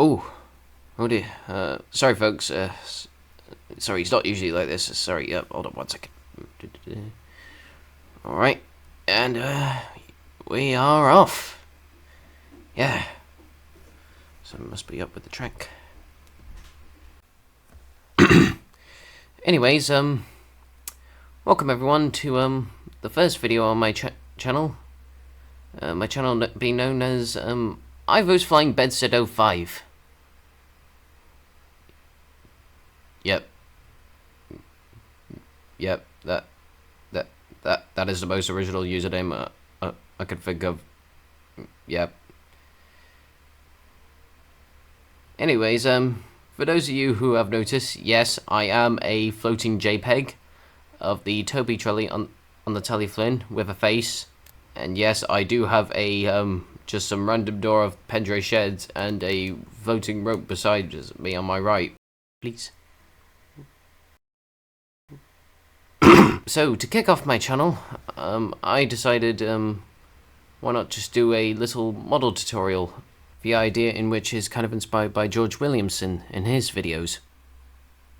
Oh, oh dear. Sorry, folks. Sorry, it's not usually like this. Sorry. Hold on 1 second. All right, and we are off. Yeah. Someone must be up with the track. Anyways, welcome everyone to the first video on my channel. My channel being known as Ivo's Flying Bedstead 05. Yep, that is the most original username I could think of. Yep. Anyways, for those of you who have noticed, yes, I am a floating JPEG of the Toby trolley on the Telly Flynn with a face, and yes, I do have a just some random door of Pendray sheds and a floating rope beside me on my right. Please. So, to kick off my channel, I decided, why not just do a little model tutorial, the idea in which is kind of inspired by George Williamson in his videos.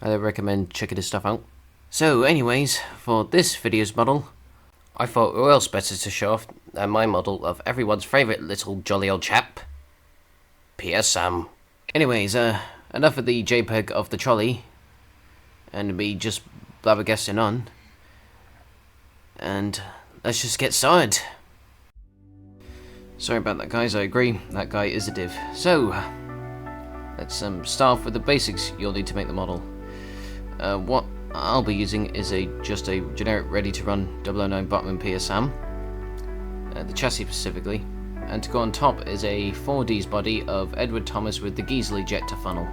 I recommend checking his stuff out. So, anyways, for this video's model, I thought who else better to show off than my model of everyone's favourite little jolly old chap, P.S. Sam. Anyways, enough of the JPEG of the trolley, and me just blabbergasting on. And let's just get started. Sorry about that, guys. I agree. That guy is a div. So let's start off with the basics you'll need to make the model. What I'll be using is just a generic ready-to-run 009 Bachmann PSM, the chassis specifically, and to go on top is a 4D's body of Edward Thomas with the Geasley Jetta funnel.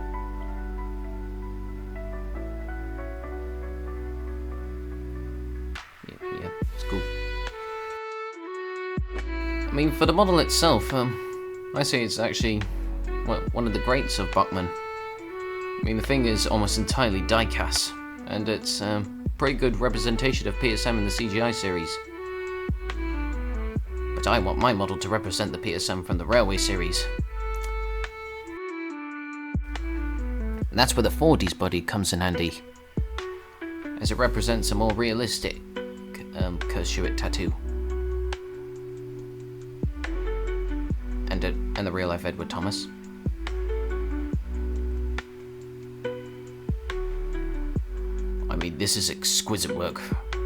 Yeah, it's cool. I mean, for the model itself, I say it's actually one of the greats of Bachmann. I mean, the thing is almost entirely die-cast, and it's a pretty good representation of PSM in the CGI series. But I want my model to represent the PSM from the Railway series. And that's where the 4D's body comes in handy, as it represents a more realistic Kersuit tattoo. And the real-life Edward Thomas. I mean, this is exquisite work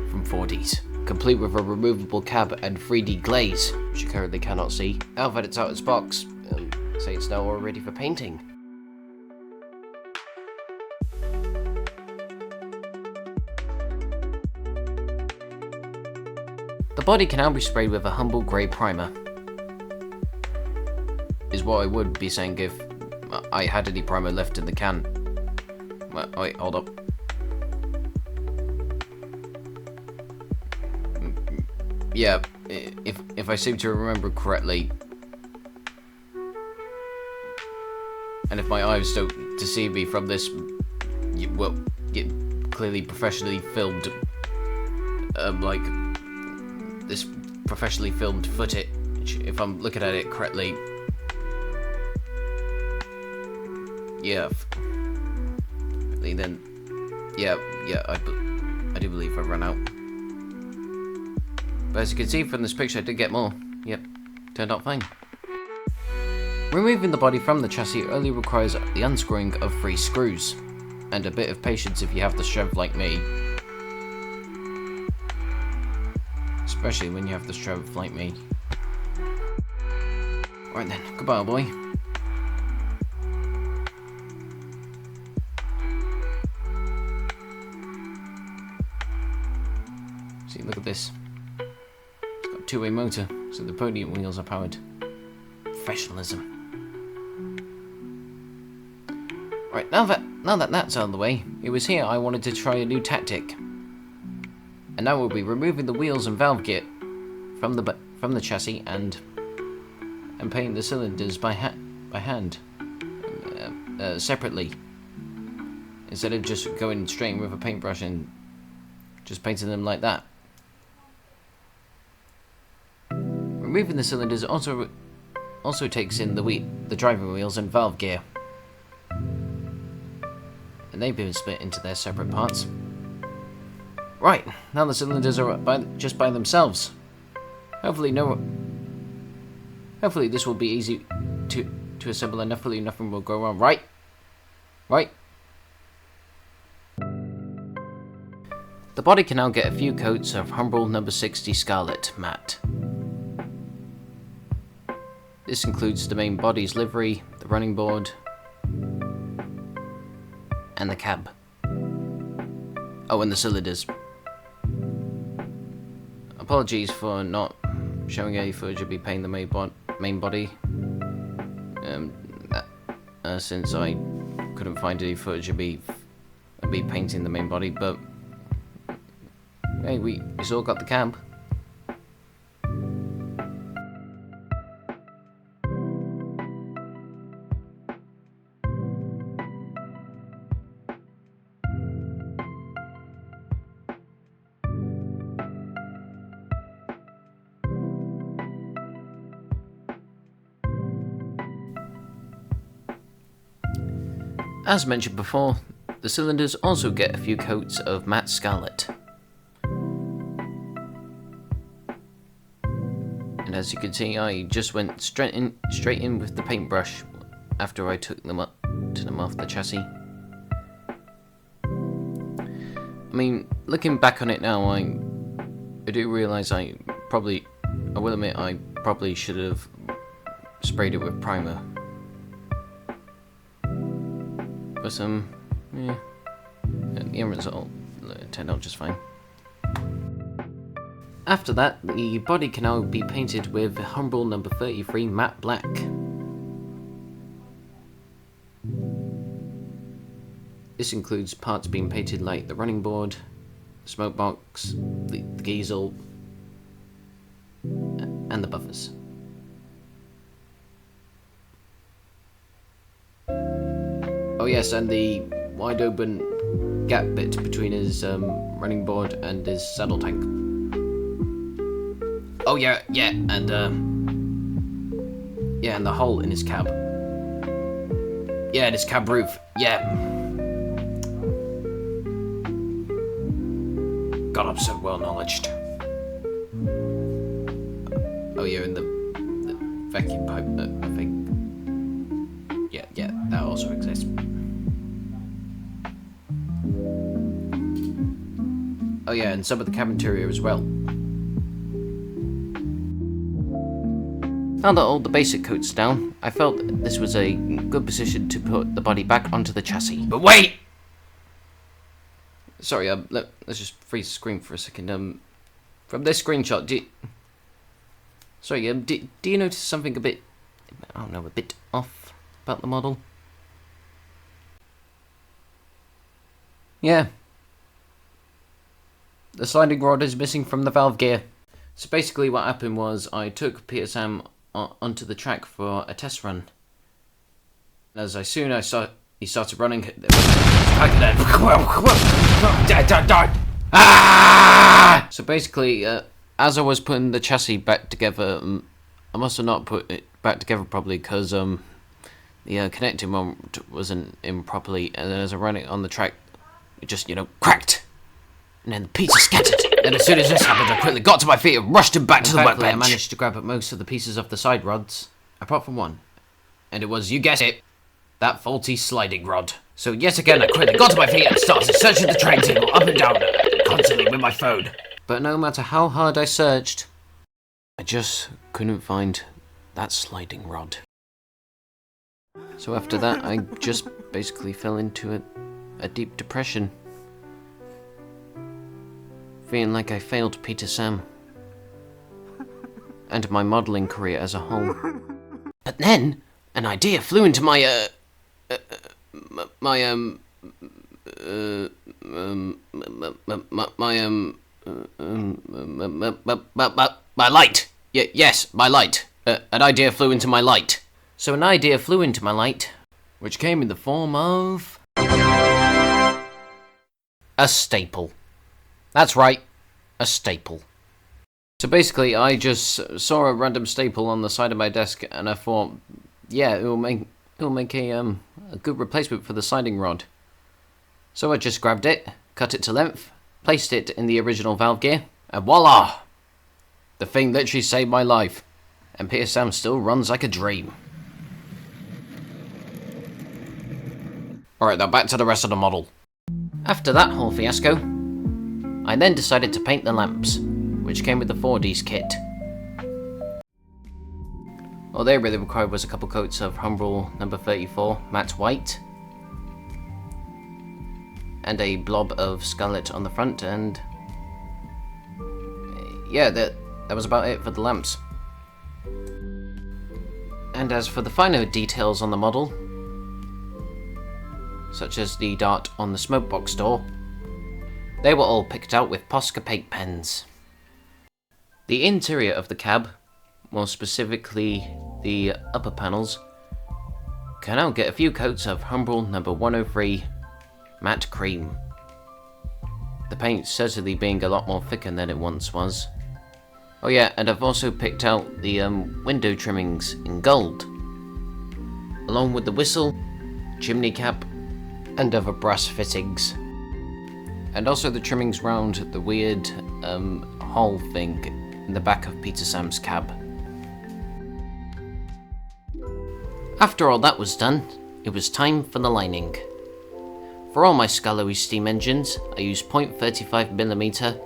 from 4D's, complete with a removable cab and 3D glaze, which you currently cannot see. Now that it's out of its box, say it's now all ready for painting. The body can now be sprayed with a humble grey primer, is what I would be saying if I had any primer left in the can. Wait, hold up. Yeah, if I seem to remember correctly, and if my eyes don't deceive me from this, clearly professionally filmed, like this professionally filmed footage, if I'm looking at it correctly. Yeah. Then, yeah, I do believe I've run out. But as you can see from this picture, I did get more. Yep, turned out fine. Removing the body from the chassis only requires the unscrewing of 3 screws, and a bit of patience if you have the strength like me. Especially when you have the strength like me. Right then, goodbye, old boy. See, look at this. It's got a 2-way motor, so the podium wheels are powered. Professionalism. Right, now that that's out of the way, it was here I wanted to try a new tactic. And now we'll be removing the wheels and valve kit from the chassis and painting the cylinders by hand, separately, instead of just going straight in with a paintbrush and just painting them like that. Removing the cylinders also takes in the driving wheels and valve gear, and they've been split into their separate parts. Right, now the cylinders are just by themselves. Hopefully this will be easy to assemble, and hopefully nothing will go wrong. Right? Right? The body can now get a few coats of Humbrol No. 60 Scarlet matte. This includes the main body's livery, the running board, and the cab. Oh, and the cylinders. Apologies for not showing any footage of me painting the main body, since I couldn't find any footage of me painting the main body, but hey, we still got the cab. As mentioned before, the cylinders also get a few coats of matte scarlet. And as you can see, I just went straight in with the paintbrush after I took them off the chassis. I mean, looking back on it now, I do realise I will admit I probably should have sprayed it with primer. But yeah, the end result turned out just fine. After that, the body can now be painted with Humbrol No. 33 Matte Black. This includes parts being painted like the running board, the smoke box, the diesel, and the buffers. Oh yes, and the wide open gap bit between his running board and his saddle tank. Oh yeah, and the hole in his cab. Yeah, and his cab roof. Yeah. God, I'm so well knowledged. Oh yeah, and the vacuum pipe, I think. Yeah, that also exists. Oh yeah, and some of the cab interior as well. Now that all the basic coats down, I felt that this was a good position to put the body back onto the chassis. But wait! Sorry, let's just freeze the screen for a second. From this screenshot, do you notice something a bit off about the model? Yeah. The sliding rod is missing from the valve gear. So basically what happened was I took Peter Sam onto the track for a test run. As I saw he started running, so basically, as I was putting the chassis back together, I must have not put it back together properly because the connecting one wasn't in properly, and then as I ran it on the track, it just, cracked. And then the pieces scattered. And as soon as this happened, I quickly got to my feet and rushed him back to the workbench. I managed to grab at most of the pieces of the side rods, apart from one. And it was, you guessed it, that faulty sliding rod. So yet again, I quickly got to my feet and started searching the train table up and down, constantly with my phone. But no matter how hard I searched, I just couldn't find that sliding rod. So after that, I just basically fell into a deep depression. Feeling like I failed Peter Sam. And my modelling career as a whole. But then, an idea flew into my light. Yes, my light. An idea flew into my light. So an idea flew into my light, which came in the form of a staple. That's right, a staple. So basically, I just saw a random staple on the side of my desk, and I thought, yeah, it'll make a good replacement for the sliding rod. So I just grabbed it, cut it to length, placed it in the original valve gear, and voila! The thing literally saved my life, and PSM still runs like a dream. Alright, now back to the rest of the model. After that whole fiasco, I then decided to paint the lamps, which came with the 4Ds kit. All they really required was a couple coats of Humbrol number 34 matte white, and a blob of scarlet on the front, and yeah, that was about it for the lamps. And as for the finer details on the model, such as the dart on the smokebox door, they were all picked out with Posca paint pens. The interior of the cab, more specifically the upper panels, can now get a few coats of Humbrol number 103 matte cream. The paint certainly being a lot more thicker than it once was. Oh yeah, and I've also picked out the window trimmings in gold, along with the whistle, chimney cap, and other brass fittings. And also the trimmings round the weird hole thing in the back of Peter Sam's cab. After all that was done, it was time for the lining. For all my Scarloey steam engines, I used .35mm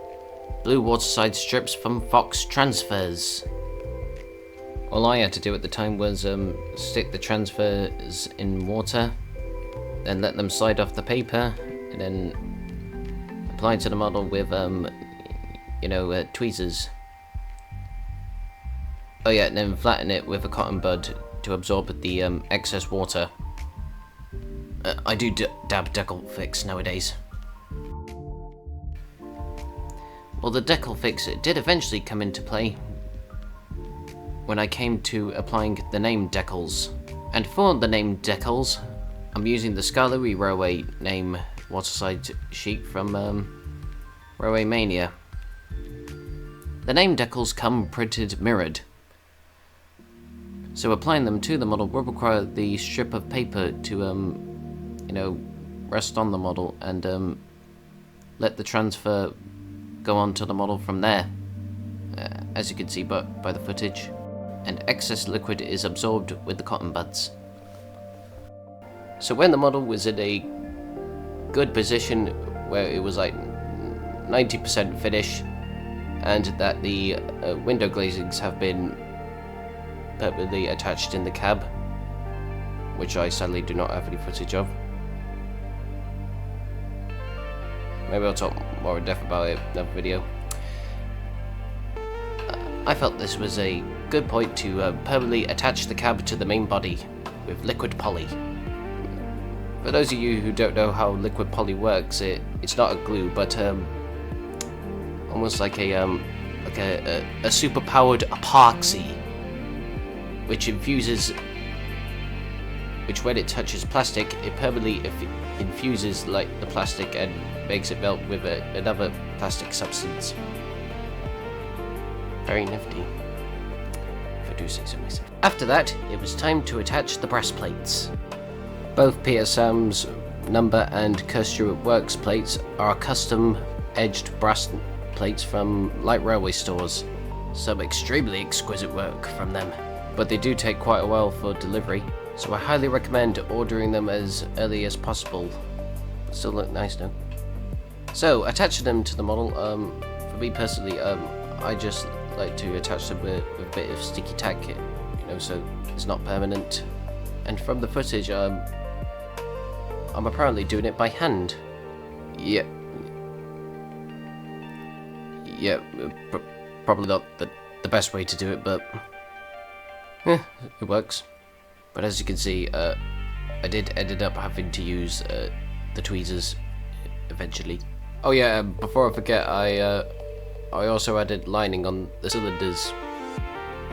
blue waterside strips from Fox Transfers. All I had to do at the time was stick the transfers in water, then let them slide off the paper, and then apply to the model with, tweezers. Oh yeah, and then flatten it with a cotton bud to absorb the excess water. I do dab decal fix nowadays. Well, the decal fix did eventually come into play when I came to applying the name decals. And for the name decals, I'm using the Scarloey Railway name waterside sheet from Railway Mania. The name decals come printed mirrored, so applying them to the model will require the strip of paper to rest on the model and let the transfer go onto the model from there, as you can see by the footage, and excess liquid is absorbed with the cotton buds. So when the model was in a good position where it was like 90% finish, and that the window glazings have been permanently attached in the cab, which I sadly do not have any footage of. Maybe I'll talk more in depth about it in another video. I felt this was a good point to permanently attach the cab to the main body with liquid poly. For those of you who don't know how liquid poly works, it's not a glue, but almost like a super powered epoxy, which when it touches plastic, it permanently infuses like the plastic and makes it melt with another plastic substance. Very nifty, if I do say so myself. After that, it was time to attach the brass plates. Both Peter Sam's number and Kerr Stuart Works plates are custom edged brass plates from light railway stores. Some extremely exquisite work from them, but they do take quite a while for delivery, so I highly recommend ordering them as early as possible. Still look nice though. So attaching them to the model, for me personally, I just like to attach them with a bit of sticky tack, so it's not permanent. And from the footage, I'm apparently doing it by hand. Yeah, probably not the best way to do it, but it works. But as you can see, I did ended up having to use the tweezers eventually. Oh yeah, before I forget, I also added lining on the cylinders.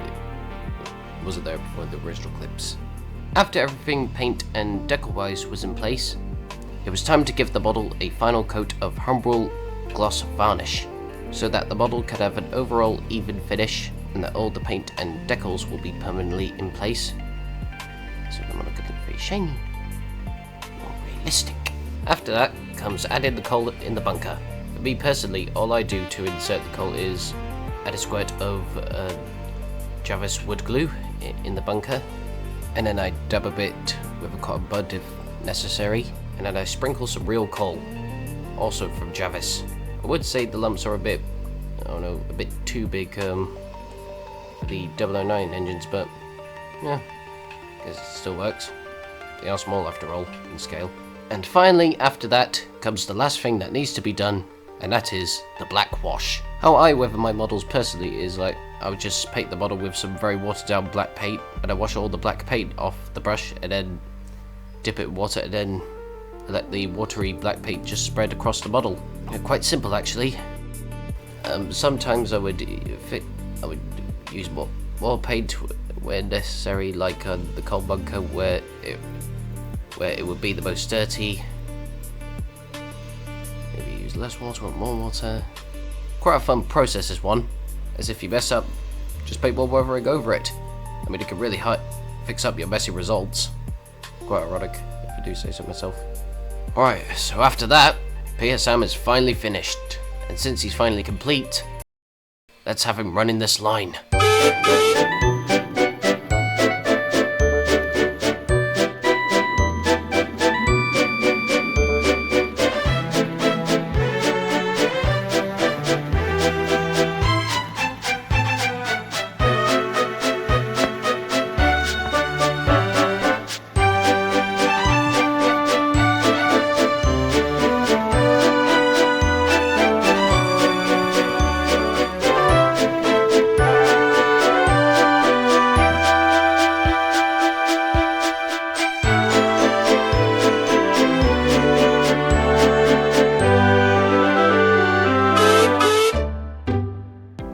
It wasn't there before the original clips. After everything paint and decal-wise was in place, it was time to give the model a final coat of Humbrol gloss varnish, so that the model could have an overall even finish and that all the paint and decals will be permanently in place, so the model could look very shiny, more realistic. After that comes adding the coal in the bunker. For me personally, all I do to insert the coal is add a squirt of Jarvis wood glue in the bunker, and then I dab a bit with a cotton bud if necessary, and then I sprinkle some real coal, also from Jarvis. I would say the lumps are a bit, I don't know, a bit too big for the 009 engines, but yeah, I guess it still works. They are small after all in scale. And finally, after that, comes the last thing that needs to be done, and that is the black wash. How I weather my models personally is like, I would just paint the model with some very watered down black paint, and I wash all the black paint off the brush, and then dip it in water, and then let the watery black paint just spread across the model. Quite simple actually. Sometimes I would use more paint where necessary, like on the coal bunker where it would be the most dirty. Maybe use less water or more water. Quite a fun process, this one, as if you mess up, just paint more weathering over it. I mean, it can really fix up your messy results. Quite ironic, if I do say so myself. Alright, so after that, PSM is finally finished, and since he's finally complete, let's have him running this line.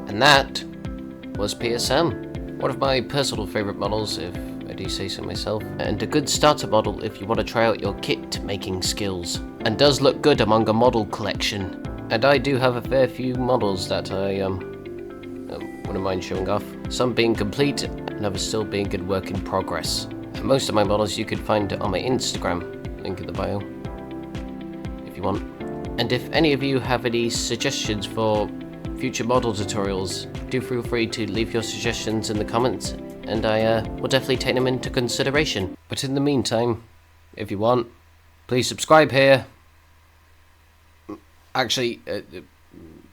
And that was PSM, one of my personal favourite models, if I do say so myself, and a good starter model if you want to try out your kit making skills, and does look good among a model collection. And I do have a fair few models that I wouldn't mind showing off, some being complete and others still being in work in progress. And most of my models you can find on my Instagram, link in the bio, if you want. And if any of you have any suggestions for future model tutorials, do feel free to leave your suggestions in the comments, and I will definitely take them into consideration. But in the meantime, if you want, please subscribe here. Actually,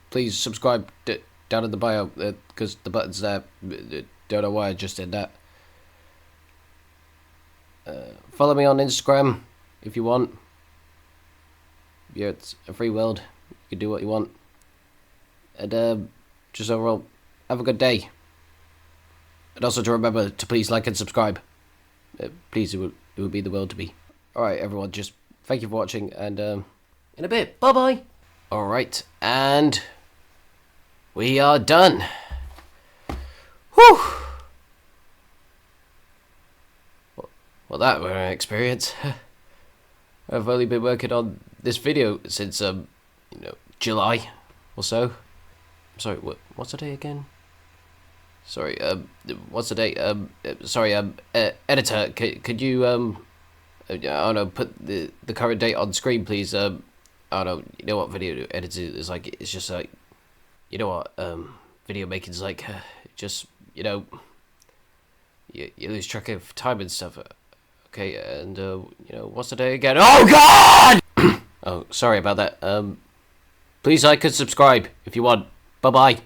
please subscribe down in the bio, because the button's there. Don't know why I just did that. Follow me on Instagram if you want. Yeah, it's a free world. You can do what you want. And just overall, have a good day. And also to remember to please like and subscribe. Please, it would be the world to me. Alright everyone, just thank you for watching, and in a bit, bye bye. Alright, and we are done. Whew. Well, that was an experience. I've only been working on this video since July or so. Sorry, what's the day again? Sorry, what's the date? Sorry, editor, could you, I don't know, put the current date on screen, please? I don't know, you know what video editing is like, it's just like, you know what, video making is like, just, you lose track of time and stuff. Okay, and, what's the day again? Oh, God! Oh, sorry about that. Please like and subscribe if you want. Bye-bye.